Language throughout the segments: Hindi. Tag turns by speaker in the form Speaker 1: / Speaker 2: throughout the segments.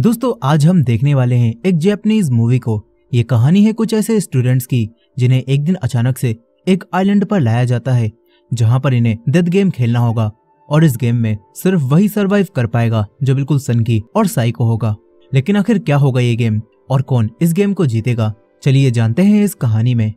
Speaker 1: दोस्तों आज हम देखने वाले हैं एक जापानीज मूवी को। ये कहानी है कुछ ऐसे स्टूडेंट्स की जिन्हें एक दिन अचानक से एक आइलैंड पर लाया जाता है जहां पर इन्हें डेथ गेम खेलना होगा और इस गेम में सिर्फ वही सरवाइव कर पाएगा जो बिल्कुल सनकी और साइको होगा। लेकिन आखिर क्या होगा ये गेम और कौन इस गेम को जीतेगा, चलिए जानते हैं इस कहानी में।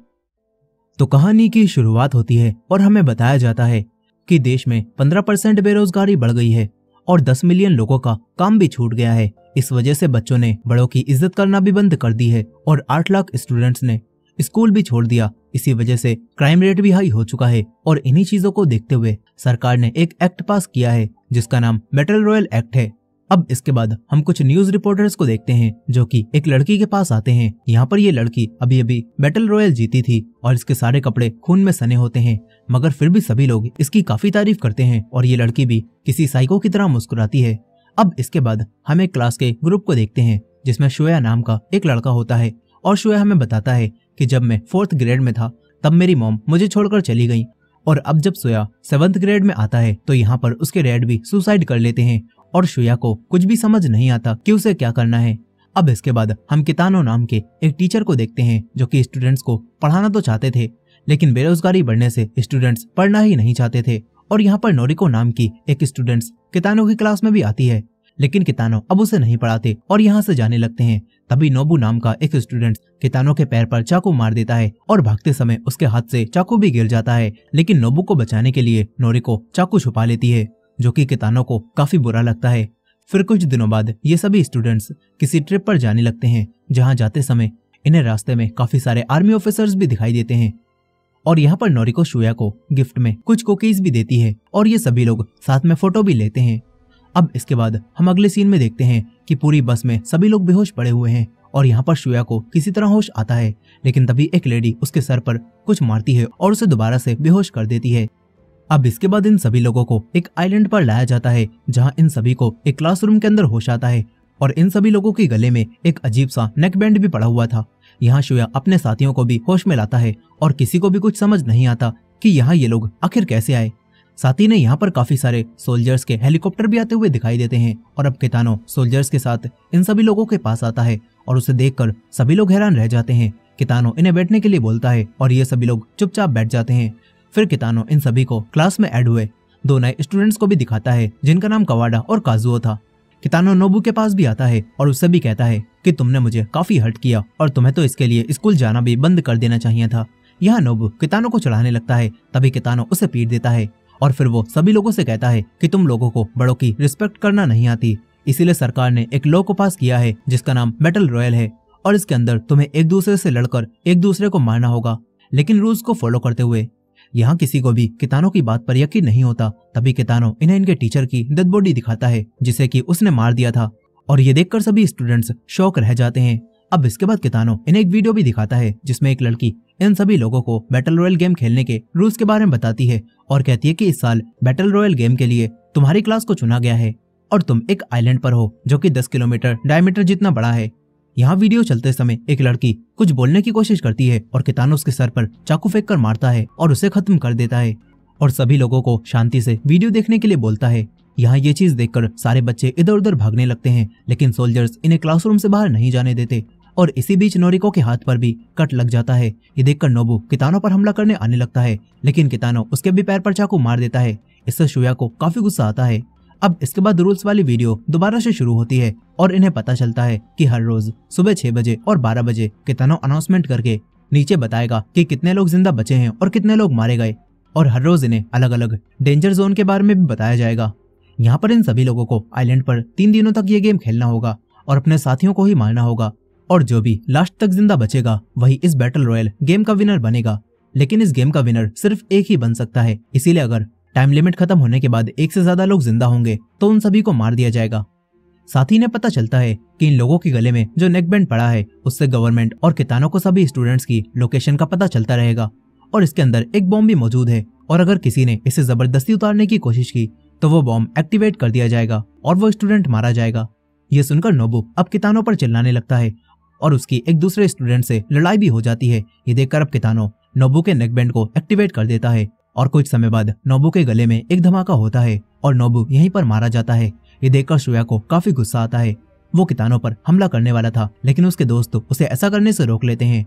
Speaker 1: तो कहानी की शुरुआत होती है और हमें बताया जाता है कि देश में 15% बेरोजगारी बढ़ गई है और 10 मिलियन लोगों का काम भी छूट गया है। इस वजह से बच्चों ने बड़ों की इज्जत करना भी बंद कर दी है और 8 लाख स्टूडेंट्स ने स्कूल भी छोड़ दिया। इसी वजह से क्राइम रेट भी हाई हो चुका है और इन्हीं चीजों को देखते हुए सरकार ने एक एक्ट पास किया है जिसका नाम बैटल रॉयल एक्ट है। अब इसके बाद हम कुछ न्यूज रिपोर्टर्स को देखते हैं जो कि एक लड़की के पास आते हैं। यहाँ पर ये लड़की अभी अभी बैटल रॉयल जीती थी और इसके सारे कपड़े खून में सने होते हैं, मगर फिर भी सभी लोग इसकी काफी तारीफ करते हैं और ये लड़की भी किसी साइको की तरह मुस्कुराती है। अब इसके बाद हम एक क्लास के ग्रुप को देखते हैं जिसमें शोया नाम का एक लड़का होता है और शोया हमें बताता है कि जब मैं 4th ग्रेड में था तब मेरी मॉम मुझे छोड़कर चली गई और अब जब शोया 7th ग्रेड में आता है तो यहाँ पर उसके डैड भी सुसाइड कर लेते हैं और शोया को कुछ भी समझ नहीं आता कि उसे क्या करना है। अब इसके बाद हम कितानो नाम के एक टीचर को देखते हैं जो कि स्टूडेंट्स को पढ़ाना तो चाहते थे लेकिन बेरोजगारी बढ़ने से स्टूडेंट्स पढ़ना ही नहीं चाहते थे। और यहाँ पर नोरिको नाम की एक स्टूडेंट्स कितानो की क्लास में भी आती है लेकिन कितानो अब उसे नहीं पढ़ाते और यहाँ से जाने लगते हैं। तभी नोबू नाम का एक स्टूडेंट कितानो के पैर पर चाकू मार देता है और भागते समय उसके हाथ से चाकू भी गिर जाता है, लेकिन नोबू को बचाने के लिए नोरिको चाकू छुपा लेती है जो कि कितानो को काफी बुरा लगता है। फिर कुछ दिनों बाद ये सभी स्टूडेंट्स किसी ट्रिप पर जाने लगते हैं जहाँ जाते समय इन्हें रास्ते में काफी सारे आर्मी ऑफिसर्स भी दिखाई देते हैं और यहाँ पर नोरिको शोया को गिफ्ट में कुछ कुकीज भी देती है और ये सभी लोग साथ में फोटो भी लेते हैं। अब इसके बाद हम अगले सीन में देखते हैं कि पूरी बस में सभी लोग बेहोश पड़े हुए हैं और यहाँ पर शोया को किसी तरह होश आता है, लेकिन तभी एक लेडी उसके सर पर कुछ मारती है और उसे दोबारा से बेहोश कर देती है। अब इसके बाद इन सभी लोगों को एक आइलैंड पर लाया जाता है जहाँ इन सभी को एक क्लासरूम के अंदर होश आता है और इन सभी लोगों के गले में एक अजीब सा नेक बैंड भी पड़ा हुआ था। यहाँ शोया अपने साथियों को भी होश में लाता है और किसी को भी कुछ समझ नहीं आता कि यहाँ ये लोग आखिर कैसे आए। साथी ने यहाँ पर काफी सारे सोल्जर्स के हेलीकॉप्टर भी आते हुए दिखाई देते हैं और अब कितानो सोल्जर्स के साथ इन सभी लोगों के पास आता है और उसे देखकर सभी लोग हैरान रह जाते हैं। कितानो इन्हें बैठने के लिए बोलता है और ये सभी लोग चुपचाप बैठ जाते हैं। फिर कितानो इन सभी को क्लास में ऐड हुए 2 नए स्टूडेंट्स को भी दिखाता है जिनका नाम कवाडा और काजुओ था। कितानो नोबू के पास भी आता है और उससे भी कहता है कि तुमने मुझे काफी हर्ट किया और तुम्हें तो इसके लिए स्कूल जाना भी बंद कर देना चाहिए था। यहाँ नोबू कितानो को चढ़ाने लगता है, तभी कितानो उसे पीट देता है और फिर वो सभी लोगों से कहता है कि तुम लोगों को बड़ों की रिस्पेक्ट करना नहीं आती, इसीलिए सरकार ने एक लॉ को पास किया है जिसका नाम बैटल रॉयल है और इसके अंदर तुम्हें एक दूसरे से लड़कर एक दूसरे को मारना होगा, लेकिन रूल्स को फॉलो करते हुए। यहाँ किसी को भी कितानो की बात पर यकीन नहीं होता। तभी कितानो इन्हें इनके टीचर की डेड बॉडी दिखाता है जिसे कि उसने मार दिया था और ये देखकर सभी स्टूडेंट्स शॉक रह जाते हैं। अब इसके बाद कितानो इन्हें एक वीडियो भी दिखाता है जिसमें एक लड़की इन सभी लोगों को बैटल रॉयल गेम खेलने के रूल्स के बारे में बताती है और कहती है कि इस साल बैटल रॉयल गेम के लिए तुम्हारी क्लास को चुना गया है और तुम एक आइलैंड पर हो जो कि 10 किलोमीटर डायमीटर जितना बड़ा है। यहाँ वीडियो चलते समय एक लड़की कुछ बोलने की कोशिश करती है और कितानो उसके सर पर चाकू फेंक कर मारता है और उसे खत्म कर देता है और सभी लोगों को शांति से वीडियो देखने के लिए बोलता है। यहाँ ये चीज देखकर सारे बच्चे इधर उधर भागने लगते हैं, लेकिन सोल्जर्स इन्हें क्लासरूम से बाहर नहीं जाने देते और इसी बीच नोरिको के हाथ पर भी कट लग जाता है। ये देखकर नोबू कितानो पर हमला करने आने लगता है, लेकिन कितानो उसके भी पैर पर चाकू मार देता है। इससे शोया को काफी गुस्सा आता है। अब इसके बाद रूल्स वाली वीडियो दोबारा से शुरू होती है और इन्हें पता चलता है कि हर रोज सुबह 6 बजे और 12 बजे कितानो अनाउंसमेंट करके नीचे बताएगा कि कितने लोग जिंदा बचे हैं और कितने लोग मारे गए और हर रोज इन्हें अलग अलग डेंजर जोन के बारे में भी बताया जाएगा। यहाँ पर इन सभी लोगों को आइलैंड पर 3 दिनों तक ये गेम खेलना होगा और अपने साथियों को ही मारना होगा और जो भी लास्ट तक जिंदा बचेगा वही इस बैटल रॉयल गेम का विनर बनेगा। लेकिन इस गेम का विनर सिर्फ एक ही बन सकता है, इसीलिए अगर टाइम लिमिट खत्म होने के बाद 1 से ज्यादा लोग जिंदा होंगे तो उन सभी को मार दिया जाएगा। साथ ही ने पता चलता है कि इन लोगों के गले में जो नेक बैंड पड़ा है उससे गवर्नमेंट और कितानो को सभी स्टूडेंट्स की लोकेशन का पता चलता रहेगा और इसके अंदर एक बॉम्ब भी मौजूद है और अगर किसी ने इसे जबरदस्ती उतारने की कोशिश की तो वो बॉम्ब एक्टिवेट कर दिया जाएगा और वो स्टूडेंट मारा जाएगा। ये सुनकर नोबू अब कितानो पर चिल्लाने लगता है और उसकी एक दूसरे स्टूडेंट से लड़ाई भी हो जाती है। ये देखकर अब कितानो नोबू के नेक बैंड को एक्टिवेट कर देता है और कुछ समय बाद नोबू के गले में एक धमाका होता है और नोबू यहीं पर मारा जाता है। ये देखकर शोया को काफी गुस्सा आता है वो कितानो पर हमला करने वाला था, लेकिन उसके दोस्त उसे ऐसा करने से रोक लेते हैं।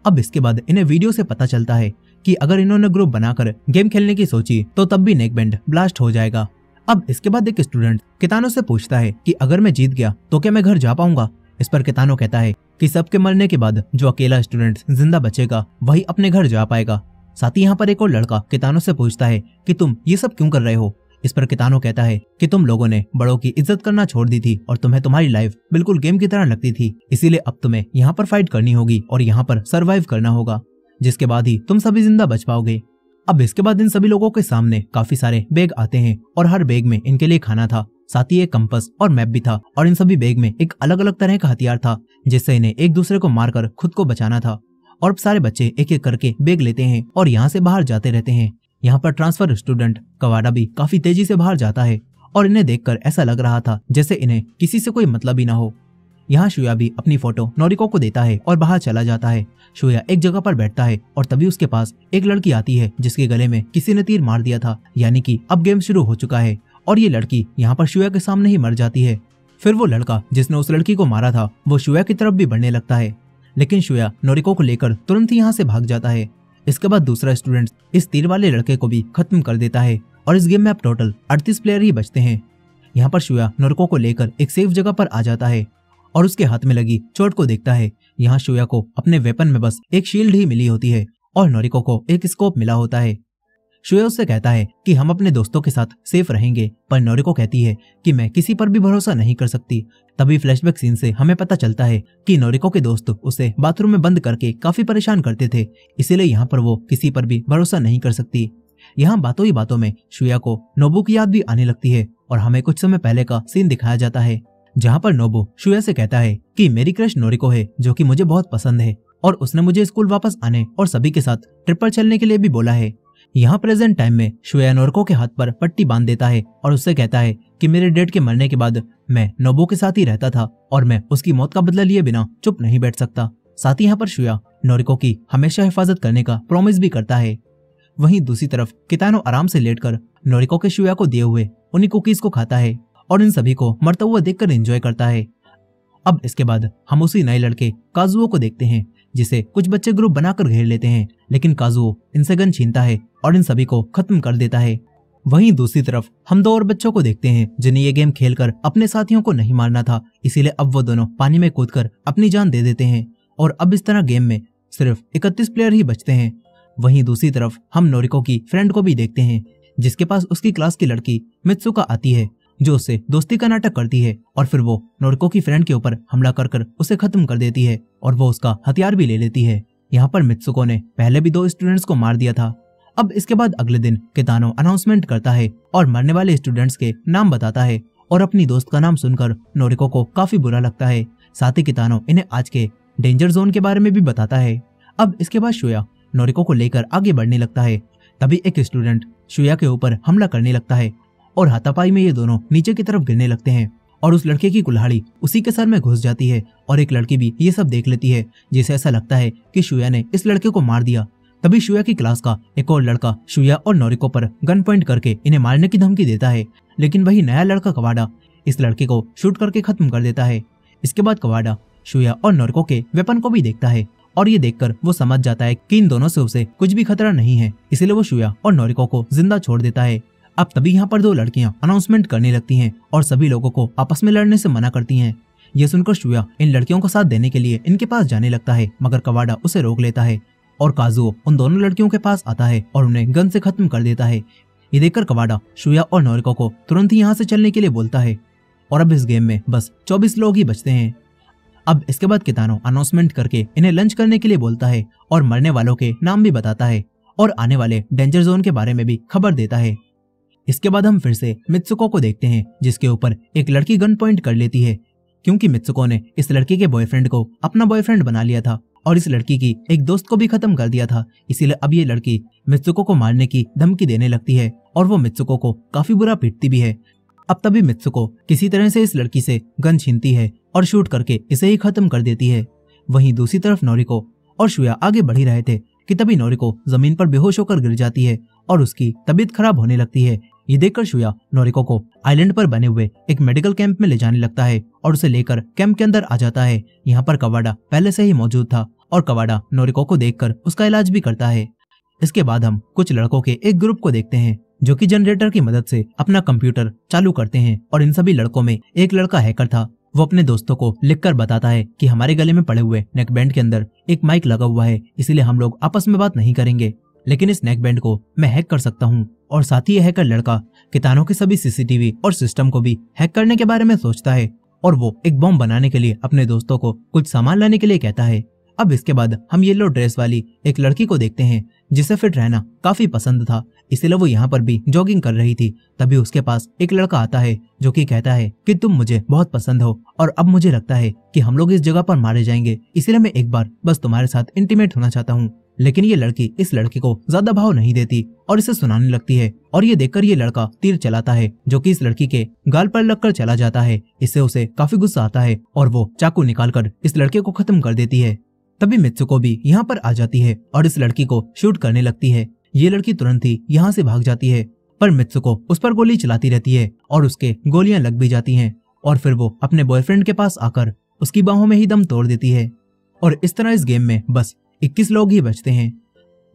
Speaker 1: अब इसके बाद इन्हें वीडियो से पता चलता है कि अगर इन्होंने ग्रुप बनाकर गेम खेलने की सोची तो तब भी नेक बैंड ब्लास्ट हो जाएगा। अब इसके बाद एक स्टूडेंट कितानो से पूछता है कि अगर मैं जीत गया तो क्या मैं घर जा पाऊंगा। इस पर कितानो कहता है कि सबके मरने के बाद जो अकेला स्टूडेंट जिंदा बचेगा वही अपने घर जा पाएगा। साथ ही यहाँ पर एक और लड़का कितानो से पूछता है कि तुम ये सब क्यों कर रहे हो। इस पर कितानो कहता है कि तुम लोगों ने बड़ों की इज्जत करना छोड़ दी थी और तुम्हें तुम्हारी लाइफ बिल्कुल गेम की तरह लगती थी, इसीलिए अब तुम्हें यहाँ पर फाइट करनी होगी और यहाँ पर सरवाइव करना होगा, जिसके बाद ही तुम सभी जिंदा बच पाओगे। अब इसके बाद इन सभी लोगों के सामने काफी सारे बैग आते हैं और हर बैग में इनके लिए खाना था, साथ ही एक कंपास और मैप भी था और इन सभी बैग में एक अलग अलग तरह का हथियार था जिससे इन्हें एक दूसरे को मारकर खुद को बचाना था। और अब सारे बच्चे एक एक करके बैग लेते हैं और यहाँ से बाहर जाते रहते हैं। यहाँ पर ट्रांसफर स्टूडेंट कवाडा भी काफी तेजी से बाहर जाता है और इन्हें देखकर ऐसा लग रहा था जैसे इन्हें किसी से कोई मतलब ही ना हो। यहाँ शुया भी अपनी फोटो नोरिको को देता है और बाहर चला जाता है। शुया एक जगह पर बैठता है और तभी उसके पास एक लड़की आती है जिसके गले में किसी ने तीर मार दिया था, यानी कि अब गेम शुरू हो चुका है और ये लड़की यहाँ पर शुया के सामने ही मर जाती है। फिर वो लड़का जिसने उस लड़की को मारा था वो शुया की तरफ भी बढ़ने लगता है, लेकिन शुया नोरिको को लेकर तुरंत ही यहाँ से भाग जाता है। इसके बाद दूसरा स्टूडेंट इस तीर वाले लड़के को भी खत्म कर देता है और इस गेम में अब टोटल 38 प्लेयर ही बचते हैं। यहाँ पर शुया नोरिको को लेकर एक सेफ जगह पर आ जाता है और उसके हाथ में लगी चोट को देखता है। यहाँ शुया को अपने वेपन में बस एक शील्ड ही मिली होती है और नोरिको को एक स्कोप मिला होता है। शुया उससे कहता है कि हम अपने दोस्तों के साथ सेफ रहेंगे, पर नोरिको कहती है कि मैं किसी पर भी भरोसा नहीं कर सकती। तभी फ्लैशबैक सीन से हमें पता चलता है कि नोरिको के दोस्त उसे बाथरूम में बंद करके काफी परेशान करते थे, इसीलिए यहाँ पर वो किसी पर भी भरोसा नहीं कर सकती। यहाँ बातों ही बातों में शुया को नोबू की याद भी आने लगती है और हमें कुछ समय पहले का सीन दिखाया जाता है जहाँ पर नोबू शुया से कहता है कि मेरी क्रश नोरिको है जो कि मुझे बहुत पसंद है और उसने मुझे स्कूल वापस आने और सभी के साथ ट्रिप पर चलने के लिए भी बोला है। यहाँ प्रेजेंट टाइम में शुया नोरिको के हाथ पर पट्टी बांध देता है और उससे कहता है कि मेरे डैड के मरने के बाद मैं नोबू के साथ ही रहता था और मैं उसकी मौत का बदला लिए बिना चुप नहीं बैठ सकता। साथ ही यहाँ पर शुया नोरिको की हमेशा हिफाजत करने का प्रॉमिस भी करता है। वहीं दूसरी तरफ कितानो आराम से लेटकर नोरिको के शुया को दिए हुए उन्हीं कुकीज को खाता है और इन सभी को मरता हुआ देखकर एंजॉय करता है। अब इसके बाद हम उसी नए लड़के काजुओ को देखते हैं जिसे कुछ बच्चे ग्रुप बनाकर घेर लेते हैं, लेकिन काजुओ इनसे गन छीनता है और इन सभी को खत्म कर देता है। वहीं दूसरी तरफ हम दो और बच्चों को देखते हैं जिन्हें ये गेम खेलकर अपने साथियों को नहीं मारना था, इसीलिए अब वो दोनों पानी में कूदकर अपनी जान दे देते हैं और अब इस तरह गेम में सिर्फ 31 प्लेयर ही बचते हैं। वहीं दूसरी तरफ हम नोरिको की फ्रेंड को भी देखते हैं जिसके पास उसकी क्लास की लड़की मित्सुका आती है जो उससे दोस्ती का नाटक करती है और फिर वो नोरिको की फ्रेंड के ऊपर हमला कर उसे खत्म कर देती है और वो उसका हथियार भी ले लेती है। यहाँ पर मित्सुको ने पहले भी 2 स्टूडेंट्स को मार दिया था। अब इसके बाद अगले दिन कितानो अनाउंसमेंट करता है और मरने वाले स्टूडेंट्स के नाम बताता है और अपनी दोस्त का नाम सुनकर नोरिको को काफी बुरा लगता है। साथ ही कितानो इन्हें आज के डेंजर जोन के बारे में भी बताता है। अब इसके बाद शुया नोरिको को लेकर आगे बढ़ने लगता है, तभी एक स्टूडेंट शुया के ऊपर हमला करने लगता है और हाथापाई में ये दोनों नीचे की तरफ गिरने लगते हैं और उस लड़के की कुल्हाड़ी उसी के सर में घुस जाती है और एक लड़की भी ये सब देख लेती है जिसे ऐसा लगता है कि शुया ने इस लड़के को मार दिया। तभी शुया की क्लास का एक और लड़का शुया और नोरिको पर गन पॉइंट करके इन्हें मारने की धमकी देता है, लेकिन वही नया लड़का कवाडा इस लड़के को शूट करके खत्म कर देता है। इसके बाद कवाडा शुया और नोरिको के वेपन को भी देखता है और ये देखकर वो समझ जाता है कि इन दोनों से उसे कुछ भी खतरा नहीं है, इसलिए वो शुया और नोरिको को जिंदा छोड़ देता है। अब तभी यहाँ पर 2 लड़कियां अनाउंसमेंट करने लगती हैं और सभी लोगों को आपस में लड़ने से मना करती हैं। ये सुनकर शुया इन लड़कियों को साथ देने के लिए इनके पास जाने लगता है, मगर कवाडा उसे रोक लेता है और काजुओ उन दोनों लड़कियों के पास आता है और उन्हें गन से खत्म कर देता है। ये देखकर कवाडा शुया और नोरिको को तुरंत ही यहाँ से चलने के लिए बोलता है और अब इस गेम में बस 24 लोग ही बचते हैं। अब इसके बाद कितानो अनाउंसमेंट करके इन्हें लंच करने के लिए बोलता है और मरने वालों के नाम भी बताता है और आने वाले डेंजर जोन के बारे में भी खबर देता है। इसके बाद हम फिर से मित्सुको को देखते हैं जिसके ऊपर एक लड़की गन पॉइंट कर लेती है क्योंकि मित्सुको ने इस लड़की के बॉयफ्रेंड को अपना बॉयफ्रेंड बना लिया था और इस लड़की की एक दोस्त को भी खत्म कर दिया था, इसीलिए अब ये लड़की मित्सुको को मारने की धमकी देने लगती है और वो मित्सुको को काफी बुरा पीटती भी है। अब तभी मित्सुको किसी तरह से इस लड़की से गन छीनती है और शूट करके इसे ही खत्म कर देती है। वहीं दूसरी तरफ नोरिको और शुया आगे बढ़ ही रहे थे कि तभी नोरिको जमीन पर बेहोश होकर गिर जाती है और उसकी तबीयत खराब होने लगती है। ये देखकर शुया नोरिको को आइलैंड पर बने हुए एक मेडिकल कैंप में ले जाने लगता है और उसे लेकर कैंप के अंदर आ जाता है। यहाँ पर कवाडा पहले से ही मौजूद था और कवाडा नोरिको को देखकर उसका इलाज भी करता है। इसके बाद हम कुछ लड़कों के एक ग्रुप को देखते हैं जो कि जनरेटर की मदद से अपना कंप्यूटर चालू करते हैं और इन सभी लड़कों में एक लड़का हैकर था। वो अपने दोस्तों को लिखकर बताता है कि हमारे गले में पड़े हुए नेकबैंड के अंदर एक माइक लगा हुआ है, इसीलिए हम लोग आपस में बात नहीं करेंगे, लेकिन इस नेकबैंड को मैं हैक कर सकता हूँ। और साथ ही यह हैकर लड़का कितानों के सभी सीसीटीवी और सिस्टम को भी हैक करने के बारे में सोचता है और वो एक बॉम्ब बनाने के लिए अपने दोस्तों को कुछ सामान लाने के लिए कहता है। अब इसके बाद हम येलो ड्रेस वाली एक लड़की को देखते हैं जिसे फिट रहना काफी पसंद था, इसलिए वो यहाँ पर भी जॉगिंग कर रही थी। तभी उसके पास एक लड़का आता है जो कि कहता है कि तुम मुझे बहुत पसंद हो और अब मुझे लगता है कि हम लोग इस जगह पर मारे जाएंगे, इसलिए मैं एक बार बस तुम्हारे साथ इंटीमेट होना चाहता हूँ। लेकिन ये लड़की इस लड़के को ज्यादा भाव नहीं देती और इसे सुनाने लगती है और ये देखकर ये लड़का तीर चलाता है जो कि इस लड़की के गाल पर लगकर चला जाता है। इससे उसे काफी गुस्सा आता है और वो चाकू निकालकर इस लड़के को खत्म कर देती है। तभी मित्सुको भी यहाँ पर आ जाती है और इस लड़की को शूट करने लगती है। ये लड़की तुरंत ही यहाँ से भाग जाती है, पर मित्सुको उस पर गोली चलाती रहती है और उसके गोलियां लग भी जाती हैं और फिर वो अपने बॉयफ्रेंड के पास आकर उसकी बाहों में ही दम तोड़ देती है। और इस तरह इस गेम में बस 21 लोग ही बचते हैं।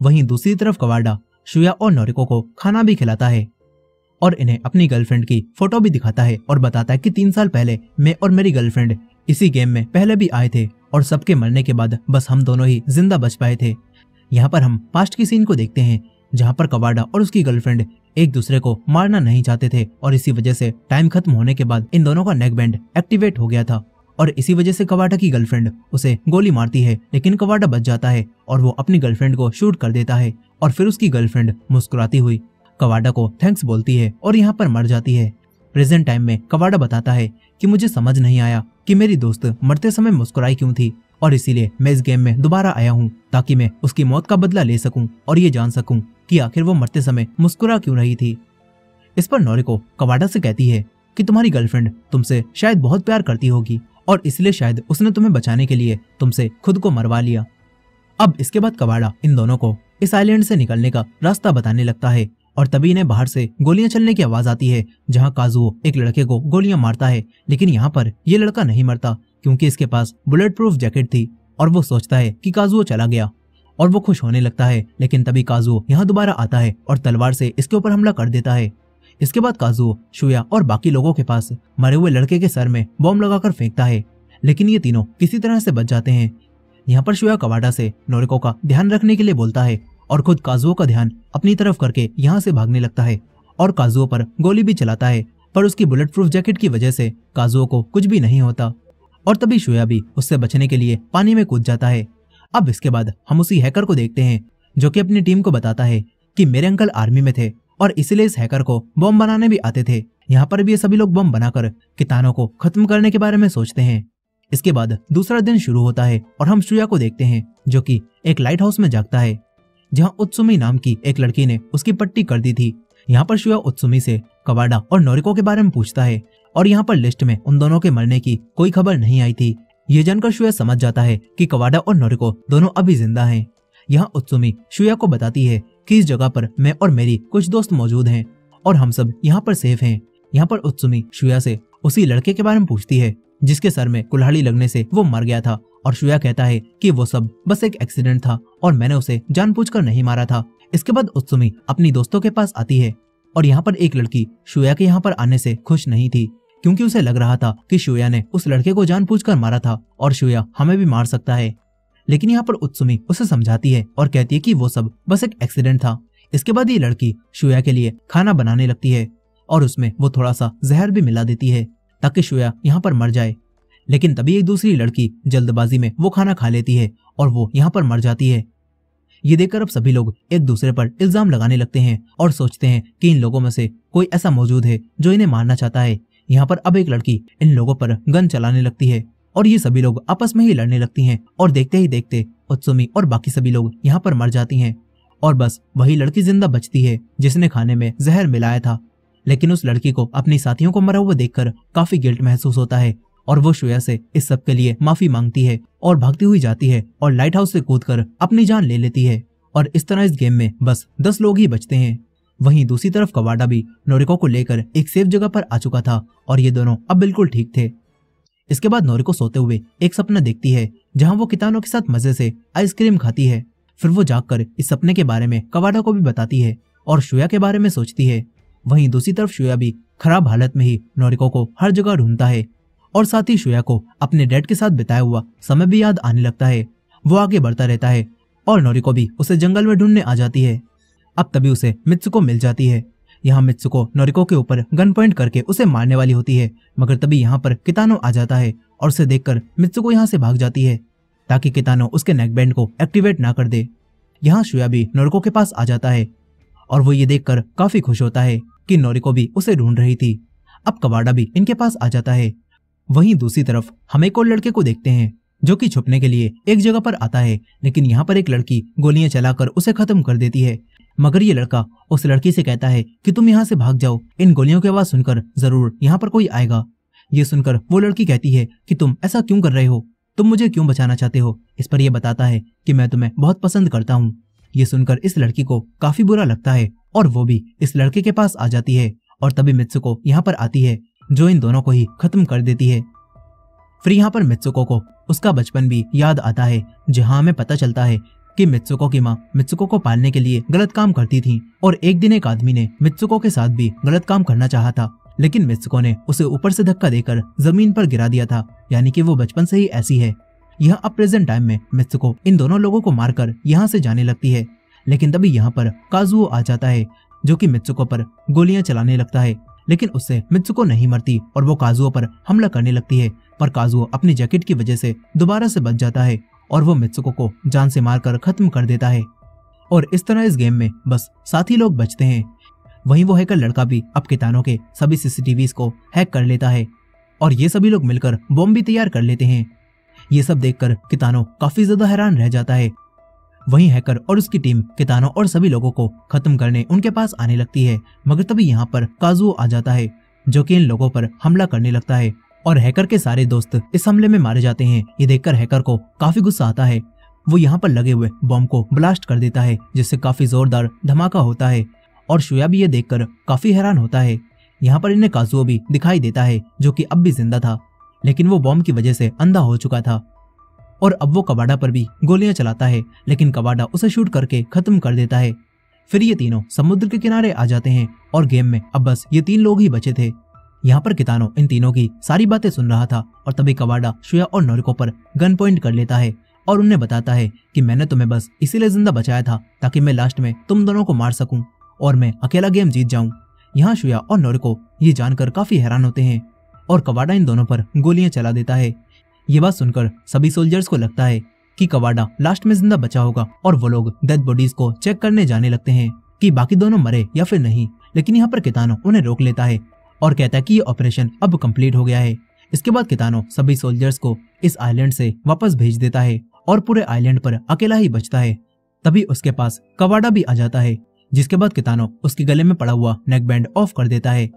Speaker 1: वहीं दूसरी तरफ कवाडा शुया और नोरिको को खाना भी खिलाता है और इन्हें अपनी गर्लफ्रेंड की फोटो भी दिखाता है और बताता है कि 3 साल पहले मैं और मेरी गर्लफ्रेंड इसी गेम में पहले भी आए थे और सबके मरने के बाद बस हम दोनों ही जिंदा बच पाए थे। यहाँ पर हम पास्ट की सीन को देखते हैं जहाँ पर कवाडा और उसकी गर्लफ्रेंड एक दूसरे को मारना नहीं चाहते थे और इसी वजह से टाइम खत्म होने के बाद इन दोनों का नेकबैंड एक्टिवेट हो गया था और इसी वजह से कवाडा की गर्लफ्रेंड उसे गोली मारती है, लेकिन कवाडा बच जाता है और वो अपनी गर्लफ्रेंड को शूट कर देता है और फिर उसकी गर्लफ्रेंड मुस्कुराती हुई कवाडा को थैंक्स बोलती है और यहाँ पर मर जाती है। प्रेजेंट टाइम में कवाडा बताता है कि मुझे समझ नहीं आया कि मेरी दोस्त मरते समय मुस्कुराई क्यों थी और इसीलिए मैं इस गेम में दोबारा आया हूँ ताकि मैं उसकी मौत का बदला ले सकूं और ये जान सकूं कि आखिर वो मरते समय मुस्कुरा क्यों रही थी। इस पर नोरिको कवाडा से कहती है कि तुम्हारी गर्लफ्रेंड तुमसे शायद बहुत प्यार करती होगी और इसलिए शायद उसने तुम्हें बचाने के लिए तुमसे खुद को मरवा लिया। अब इसके बाद कवाडा इन दोनों को इस आइलैंड से निकलने का रास्ता बताने लगता है और तभी इन्हें बाहर से गोलियां चलने की आवाज आती है जहां काजुओ एक लड़के को गोलियां मारता है, लेकिन यहाँ पर ये लड़का नहीं मरता क्योंकि इसके पास बुलेट प्रूफ जैकेट थी और वो सोचता है कि काजुओ चला गया और वो खुश होने लगता है। लेकिन तभी काजुओ यहाँ दोबारा आता है और तलवार से इसके ऊपर हमला कर देता है। इसके बाद काजुओ शुया और बाकी लोगों के पास मरे हुए लड़के के सर में बॉम्ब लगाकर फेंकता है, लेकिन ये तीनों किसी तरह से बच जाते हैं। यहाँ पर शुया कवाडा से नोरिको का ध्यान रखने के लिए बोलता है और खुद काजुओ का ध्यान अपनी तरफ करके यहाँ से भागने लगता है और काजुओ पर गोली भी चलाता है, पर उसकी बुलेट प्रूफ जैकेट की वजह से काजुओ को कुछ भी नहीं होता और तभी शुया भी उससे बचने के लिए पानी में कूद जाता है। अब इसके बाद हम उसी हैकर को देखते हैं जो कि अपनी टीम को बताता है कि मेरे अंकल आर्मी में थे और इसलिए इस हैकर को बॉम्ब बनाने भी आते थे। यहाँ पर भी ये सभी लोग बम बनाकर कितानों को खत्म करने के बारे में सोचते हैं। इसके बाद दूसरा दिन शुरू होता है और हम शुया को देखते हैं जो कि एक लाइट हाउस में जागता है जहाँ उत्सुमी नाम की एक लड़की ने उसकी पट्टी कर दी थी। यहाँ पर शुया उत्सुमी से कवाडा और नोरिको के बारे में पूछता है और यहाँ पर लिस्ट में उन दोनों के मरने की कोई खबर नहीं आई थी। ये जानकर शुया समझ जाता है कि कवाडा और नोरिको दोनों अभी जिंदा हैं। यहाँ उत्सुमी शुया को बताती है कि इस जगह पर मैं और मेरी कुछ दोस्त मौजूद हैं और हम सब यहाँ पर सेफ हैं। यहाँ पर उत्सुमी शुया से उसी लड़के के बारे में पूछती है जिसके सर में कुल्हाड़ी लगने से वो मर गया था और शुया कहता है कि वो सब बस एक एक्सीडेंट था और मैंने उसे जानबूझकर नहीं मारा था। इसके बाद उत्सुमी अपनी दोस्तों के पास आती है और यहाँ पर एक लड़की शुया के यहाँ पर आने से खुश नहीं थी क्योंकि उसे लग रहा था कि शुया ने उस लड़के को जानबूझकर मारा था और शुया हमें भी मार सकता है। लेकिन यहाँ पर उत्सुमी उसे समझाती है और कहती है कि वो सब बस एक एक्सीडेंट था। इसके बाद ये लड़की शुया के लिए खाना बनाने लगती है और उसमें वो थोड़ा सा जहर भी मिला देती है ताकि शुया यहाँ पर मर जाए। लेकिन तभी एक दूसरी लड़की जल्दबाजी में वो खाना खा लेती है और वो यहाँ पर मर जाती है। ये देखकर अब सभी लोग एक दूसरे पर इल्जाम लगाने लगते हैं और सोचते हैं कि इन लोगों में से कोई ऐसा मौजूद है जो इन्हें मारना चाहता है। यहाँ पर अब एक लड़की इन लोगों पर गन चलाने लगती है और ये सभी लोग आपस में ही लड़ने लगती हैं और देखते ही देखते उत्सुमी और बाकी सभी लोग यहाँ पर मर जाती हैं और बस वही लड़की जिंदा बचती है जिसने खाने में जहर मिलाया था। लेकिन उस लड़की को अपनी साथियों को मरा हुआ देखकर काफी गिल्ट महसूस होता है और वो शुया से इस सब के लिए माफी मांगती है और भागती हुई जाती है और लाइट हाउस से कूदकर अपनी जान ले लेती है। और इस तरह इस गेम में बस 10 लोग ही बचते हैं। वहीं दूसरी तरफ कवाडा भी नोरिको को लेकर एक सेफ जगह पर आ चुका था और ये दोनों अब बिल्कुल ठीक थे। इसके बाद नोरिको सोते हुए एक सपना देखती है जहां वो कितानो के साथ मजे से आइसक्रीम खाती है। फिर वो जागकर इस सपने के बारे में कवाडा को भी बताती है और शुया के बारे में सोचती है। वहीं दूसरी तरफ शुया भी खराब हालत में ही नोरिको को हर जगह ढूंढता है और साथ ही शुया को अपने डैड के साथ बिताया हुआ समय भी याद आने लगता है। वो आगे बढ़ता रहता है और नोरिको भी उसे जंगल में ढूंढने आ जाती है। अब तभी उसे मित्सुको मिल जाती है। यहाँ मित्सुको नोरिको के ऊपर गन पॉइंट करके उसे मारने वाली होती है, मगर तभी यहाँ पर कितानो आ जाता है और उसे देखकर मित्सुको यहाँ से भाग जाती है ताकि कितानो उसके नेक बैंड को एक्टिवेट ना कर दे। यहाँ शुया भी नोरिको के पास आ जाता है और वो ये देखकर काफी खुश होता है कि नोरिको भी उसे ढूंढ रही थी। अब कवाडा भी इनके पास आ जाता है। वहीं दूसरी तरफ हम एक और लड़के को देखते हैं जो कि छुपने के लिए एक जगह पर आता है, लेकिन यहाँ पर एक लड़की गोलियां चलाकर उसे खत्म कर देती है। मगर ये लड़का उस लड़की से कहता है कि तुम यहाँ से भाग जाओ, इन गोलियों की आवाज सुनकर जरूर यहाँ पर कोई आएगा। ये सुनकर वो लड़की कहती है कि तुम ऐसा क्यों कर रहे हो, तुम मुझे क्यों बचाना चाहते हो। इस पर यह बताता है कि मैं तुम्हें बहुत पसंद करता हूँ। ये सुनकर इस लड़की को काफी बुरा लगता है और वो भी इस लड़के के पास आ जाती है और तभी मित्सुको यहाँ पर आती है जो इन दोनों को ही खत्म कर देती है। फिर यहाँ पर मित्सुको को उसका बचपन भी याद आता है, जहाँ हमें पता चलता है कि मित्सुको की माँ मित्सुको को पालने के लिए गलत काम करती थी और एक दिन एक आदमी ने मित्सुको के साथ भी गलत काम करना चाहा था, लेकिन मित्सुको ने उसे ऊपर से धक्का देकर जमीन पर गिरा दिया था। यानी कि वो बचपन से ही ऐसी है। यह अब प्रेजेंट टाइम में मित्सुको इन दोनों लोगों को मारकर यहाँ से जाने लगती है, लेकिन तभी यहाँ पर काजुओ आ जाता है जो कि मित्सुको पर गोलियां चलाने लगता है, लेकिन उससे मित्सुको नहीं मरती और वो काजुओ पर हमला करने लगती है। पर काजुओ अपनी जैकेट की वजह से दोबारा से बच जाता है और वो मित्सुको को जान से मारकर खत्म कर देता है। और इस तरह इस गेम में बस 7 ही लोग बचते हैं। वहीं वो हैकर लड़का भी अब कितानो के सभी सीसीटीवीज को हैक कर लेता है और ये सभी लोग मिलकर बॉम्ब भी तैयार कर लेते हैं। ये सब देखकर कितानो काफी ज्यादा हैरान रह जाता है। वहीं हैकर और उसकी टीम कितानो और सभी लोगों को खत्म करने उनके पास आने लगती है, मगर तभी यहाँ पर काजुओ आ जाता है जो कि इन लोगों पर हमला करने लगता है और हैकर के सारे दोस्त इस हमले में मारे जाते हैं। ये देखकर हैकर को काफी गुस्सा आता है। वो यहाँ पर लगे हुए बॉम्ब को ब्लास्ट कर देता है जिससे काफी जोरदार धमाका होता है और शुया भी ये देखकर काफी हैरान होता है। यहाँ पर इन्हें काजुओ भी दिखाई देता है जो कि अब भी जिंदा था, लेकिन वो बॉम्ब की वजह से अंधा हो चुका था और अब वो कवाडा पर भी गोलियां चलाता है, लेकिन कवाडा उसे शूट करके खत्म कर देता है। फिर ये तीनों समुद्र के किनारे आ जाते हैं और गेम में अब बस ये 3 लोग ही बचे थे। यहाँ पर कितानो इन तीनों की सारी बातें सुन रहा था और तभी कवाडा शुया और नोरिको पर गन पॉइंट कर लेता है और उन्हें बताता है कि मैंने तुम्हें बस इसीलिए जिंदा बचाया था ताकि मैं लास्ट में तुम दोनों को मार सकूं और मैं अकेला गेम जीत जाऊं। यहाँ शुया और नोरिको ये जानकर काफी हैरान होते हैं और कवाडा इन दोनों पर गोलियां चला देता है। ये बात सुनकर सभी सोल्जर्स को लगता है कि कवाडा लास्ट में जिंदा बचा होगा और वो लोग डेड बॉडीज को चेक करने जाने लगते हैं कि बाकी दोनों मरे या फिर नहीं, लेकिन यहाँ पर कितानो उन्हें रोक लेता है और कहता है कि ये ऑपरेशन अब कंप्लीट हो गया है। इसके बाद कितानो सभी सोल्जर्स को इस आइलैंड से वापस भेज देता है और पूरे आइलैंड पर अकेला ही बचता है। तभी उसके पास कवाडा भी आ जाता है, जिसके बाद कितानो उसके गले में पड़ा हुआ नेक बैंड ऑफ कर देता है।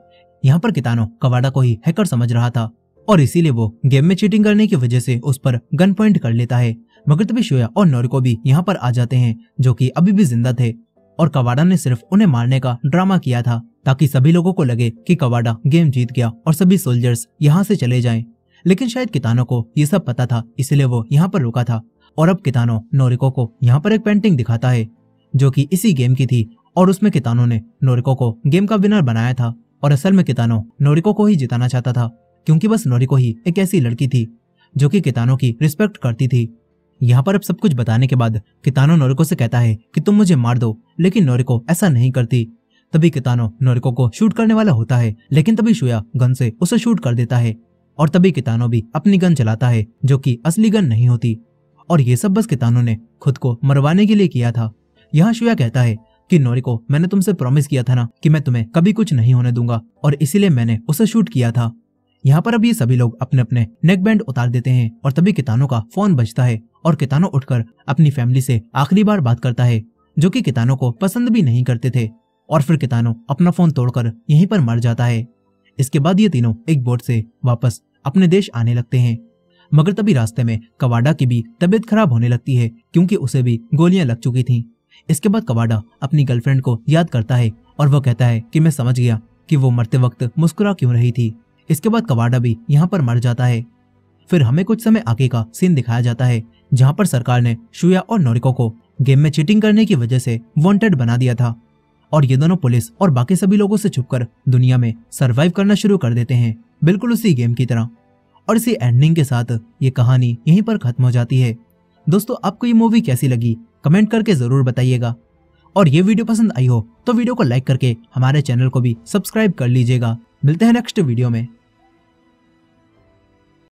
Speaker 1: यहाँ पर कितानो कवाडा को ही हैकर समझ रहा था और इसीलिए वो गेम में चीटिंग करने की वजह से उस पर गन पॉइंट कर लेता है। मगर तभी शुया और नोरिको भी यहाँ पर आ जाते हैं जो कि अभी भी जिंदा थे और कवाडा ने सिर्फ उन्हें मारने का ड्रामा किया था ताकि सभी लोगों को लगे कि कवाडा गेम जीत गया और सभी सोल्जर्स यहाँ से चले जाएं। लेकिन शायद कितानो को ये सब पता था, इसलिए वो यहाँ पर रुका था। और अब कितानो नोरिको को यहाँ पर एक पेंटिंग दिखाता है जो कि इसी गेम की थी और उसमें कितानो ने नोरिको को गेम का विनर बनाया था और असल में कितानो नोरिको को ही जिताना चाहता था, क्योंकि बस नोरिको ही एक ऐसी लड़की थी जो कि कितानो की रिस्पेक्ट करती थी। यहाँ पर अब सब कुछ बताने के बाद कितानो नोरिको से कहता है कि तुम मुझे मार दो, लेकिन नोरिको ऐसा नहीं करती। तभी कितानो नोरिको को शूट करने वाला होता है, लेकिन तभी शुया गन से उसे शूट कर देता है और तभी कितानो भी अपनी गन चलाता है जो कि असली गन नहीं होती। और ये सब बस कितानो ने खुद को मरवाने के लिए किया था। यहाँ शुया कहता है कि नोरिको, मैंने तुमसे प्रॉमिस किया था ना कि मैं तुम्हें कभी कुछ नहीं होने दूंगा और इसीलिए मैंने उसे शूट किया था। यहाँ पर अब ये सभी लोग अपने अपने नेक बैंड उतार देते हैं और तभी कितानो का फोन बजता है और कितानो उठकर अपनी फैमिली से आखिरी बार बात करता है जो कि कितानो को पसंद भी नहीं करते थे। और फिर कितानो अपना फोन तोड़कर यहीं पर मर जाता है। इसके बाद ये तीनों एक बोट से वापस अपने देश आने लगते हैं, मगर तभी रास्ते में कवाडा की भी तबीयत खराब होने लगती है क्योंकि उसे भी गोलियां लग चुकी थी। इसके बाद कवाडा अपनी गर्लफ्रेंड को याद करता है और वो कहता है कि मैं समझ गया कि वो मरते वक्त मुस्कुरा क्यों रही थी। इसके बाद कवाडा भी यहाँ पर मर जाता है। फिर हमें कुछ समय आगे का सीन दिखाया जाता है जहाँ पर सरकार ने शुया और नोरिको को गेम में चीटिंग करने की वजह से वांटेड बना दिया था और ये दोनों पुलिस और बाकी सभी लोगों से छुपकर दुनिया में सरवाइव करना शुरू कर देते हैं, बिल्कुल उसी गेम की तरह। और इसी एंडिंग के साथ ये कहानी यहीं पर खत्म हो जाती है। दोस्तों, आपको ये मूवी कैसी लगी कमेंट करके जरूर बताइएगा और ये वीडियो पसंद आई हो तो वीडियो को लाइक करके हमारे चैनल को भी सब्सक्राइब कर लीजिएगा। मिलते हैं नेक्स्ट वीडियो में।